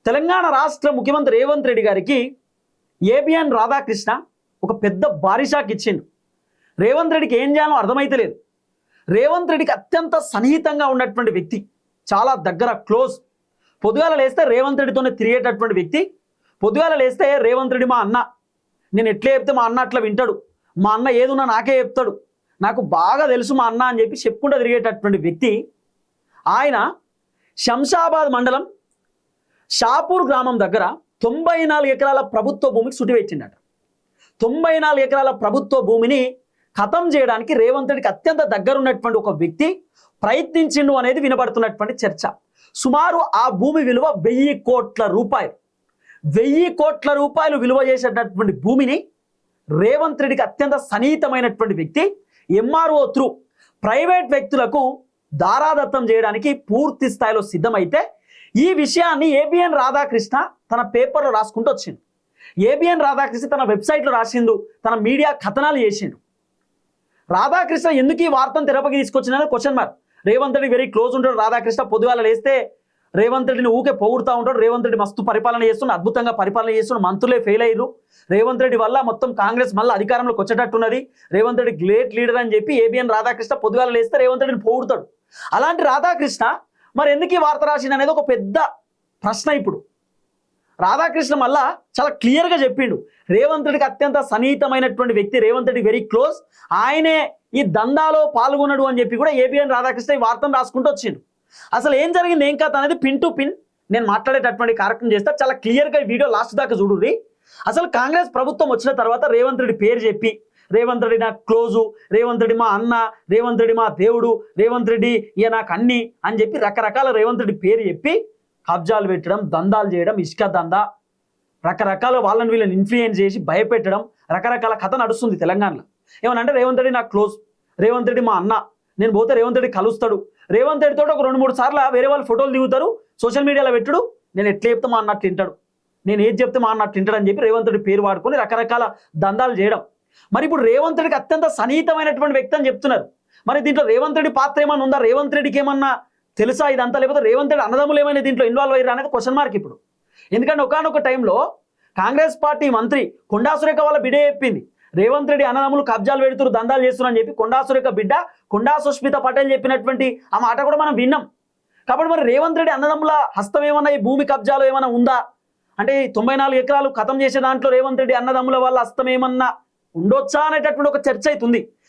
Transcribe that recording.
తెలంగాణ రాష్ట్ర ముఖ్యమంత్రి రేవంత్ రెడ్డి గారికి ఏబిఎన్ రాధాకృష్ణ ఒక పెద్ద భారీ షాక్ ఇచ్చిండు. రేవంత్ రెడ్డికి ఏం చేయాలో అర్థమైతలేదు. రేవంత్ రెడ్డికి అత్యంత సన్నిహితంగా ఉన్నటువంటి వ్యక్తి, చాలా దగ్గర క్లోజ్. పొద్దుగాల లేస్తే రేవంత్ రెడ్డితోనే తిరిగేటటువంటి వ్యక్తి. పొద్దుగాల లేస్తే రేవంత్ రెడ్డి మా అన్న, నేను ఎట్లా చెప్తే మా అన్న అట్లా వింటాడు, మా అన్న ఏదున్నా నాకే చెప్తాడు, నాకు బాగా తెలుసు మా అన్న అని చెప్పి చెప్పుకుంటూ తిరిగేటటువంటి వ్యక్తి. ఆయన శంషాబాద్ మండలం షాపూర్ గ్రామం దగ్గర 94 ఎకరాల ప్రభుత్వ భూమికి సుటివెచ్చిండట. 94 ఎకరాల ప్రభుత్వ భూమిని ఖతం చేయడానికి రేవంత్ రెడ్డికి అత్యంత దగ్గరున్నటువంటి ఒక వ్యక్తి ప్రయత్నించిండు అనేది వినబడుతున్నటువంటి చర్చ. సుమారు ఆ భూమి విలువ 1000 కోట్ల రూపాయలు. 1000 కోట్ల రూపాయలు విలువ చేసేటటువంటి భూమిని రేవంత్ రెడ్డికి అత్యంత సన్నిహితమైనటువంటి వ్యక్తి ఎంఆర్ఓ త్రూ ప్రైవేట్ వ్యక్తులకు దారాదత్తం చేయడానికి పూర్తి స్థాయిలో సిద్ధమైతే ఈ విషయాన్ని ఏబిఎన్ రాధాకృష్ణ తన పేపర్లో రాసుకుంటూ వచ్చిండు. ఏబిఎన్ రాధాకృష్ణ తన వెబ్సైట్లో రాసిండు, తన మీడియా కథనాలు చేసిండు. రాధాకృష్ణ ఎందుకు ఈ వార్తను తెరపకి తీసుకొచ్చిన question mark. Revanth Reddy very close ఉంటాడు. రాధాకృష్ణ పొద్దుగాల లేస్తే రేవంత్ రెడ్డిని ఊకే పొగుడుతూ ఉంటాడు. రేవంత్ రెడ్డి మస్తు పరిపాలన చేస్తున్న, అద్భుతంగా పరిపాలన చేస్తున్న, మంత్రులే ఫెయిల్ అయ్యారు, రేవంత్ రెడ్డి వల్ల మొత్తం కాంగ్రెస్ మళ్ళీ అధికారంలోకి వచ్చేటట్టున్నది, రేవంత్ రెడ్డి గ్రేట్ లీడర్ అని చెప్పి ఏబిఎన్ రాధాకృష్ణ పొద్దుగాల లేస్తే రేవంత్ రెడ్డిని పొగుడుతాడు. అలాంటి రాధాకృష్ణ మరి ఎందుకు ఈ వార్త రాసింది అనేది ఒక పెద్ద ప్రశ్న. ఇప్పుడు రాధాకృష్ణ మళ్ళా చాలా క్లియర్గా చెప్పిండు, రేవంత్ రెడ్డికి అత్యంత సన్నిహితమైనటువంటి వ్యక్తి, రేవంత్ రెడ్డి వెరీ క్లోజ్, ఆయనే ఈ దందాలో పాల్గొనడు అని చెప్పి కూడా ఏబిఎన్ రాధాకృష్ణ ఈ వార్తను రాసుకుంటూ వచ్చిండు. అసలు ఏం జరిగింది ఏం కథ అనేది పిన్ టు పిన్ నేను మాట్లాడేటటువంటి కార్యక్రమం చేస్తా. చాలా క్లియర్గా ఈ వీడియో లాస్ట్ దాకా చూడుర్రి. అసలు కాంగ్రెస్ ప్రభుత్వం వచ్చిన తర్వాత రేవంత్ రెడ్డి పేరు చెప్పి, రేవంత్ రెడ్డి నాకు క్లోజు, రేవంత్ రెడ్డి మా అన్న, రేవంత్ రెడ్డి మా దేవుడు, రేవంత్ రెడ్డి ఇక నాకు అన్ని అని చెప్పి రకరకాల రేవంత్ రెడ్డి పేరు చెప్పి కబ్జాలు పెట్టడం, దందాలు చేయడం, ఇసుక దందా, రకరకాల వాళ్ళని వీళ్ళని ఇన్ఫ్లుయెన్స్ చేసి భయపెట్టడం, రకరకాల కథ నడుస్తుంది తెలంగాణలో. ఏమనంటే రేవంత్ రెడ్డి నాకు క్లోజ్, రేవంత్ రెడ్డి మా అన్న, నేను పోతే రేవంత్ రెడ్డి కలుస్తాడు, రేవంత్ రెడ్డితో ఒక 2-3 సార్లు వేరే వాళ్ళు ఫోటోలు దిగుతారు, సోషల్ మీడియాలో పెట్టుడు, నేను ఎట్లా చెప్తే మా అన్నట్టు తింటాడు, నేను ఏది చెప్తే మా అన్నట్టు తింటాడు అని చెప్పి రేవంత్ రెడ్డి పేరు వాడుకొని రకరకాల దందాలు చేయడం. మరి ఇప్పుడు రేవంత్ రెడ్డికి అత్యంత సన్నిహితమైనటువంటి వ్యక్తి అని చెప్తున్నారు. మరి దీంట్లో రేవంత్ రెడ్డి పాత్ర ఏమన్నా ఉందా, రేవంత్ రెడ్డికి ఏమన్నా తెలుసా ఇదంతా, లేకపోతే రేవంత్ రెడ్డి అన్నదమ్ములు ఏమైనా దీంట్లో ఇన్వాల్వ్ అయ్యారా అనేది క్వశ్చన్ మార్క్ ఇప్పుడు. ఎందుకంటే ఒకానొక టైంలో కాంగ్రెస్ పార్టీ మంత్రి కొండా సురేఖ వాళ్ళ బిడ్డ చెప్పింది, రేవంత్ రెడ్డి అన్నదమ్ములు కబ్జాలు పెడుతున్నారు, దందాలు చేస్తున్నారు అని చెప్పి కొండా సురేఖ బిడ్డ కొండా సుష్మిత పటేల్ చెప్పినటువంటి ఆ మాట కూడా మనం విన్నాం. కాబట్టి మరి రేవంత్ రెడ్డి అన్నదమ్ముల హస్తం ఏమన్నా ఈ భూమి కబ్జాలు ఏమైనా ఉందా అంటే 94 ఎకరాలు ఖతం చేసే దాంట్లో రేవంత్ రెడ్డి అన్నదమ్ముల వాళ్ళ హస్తం ఏమన్నా ఉండొచ్చా అనేటటువంటి ఒక చర్చ అవుతుంది.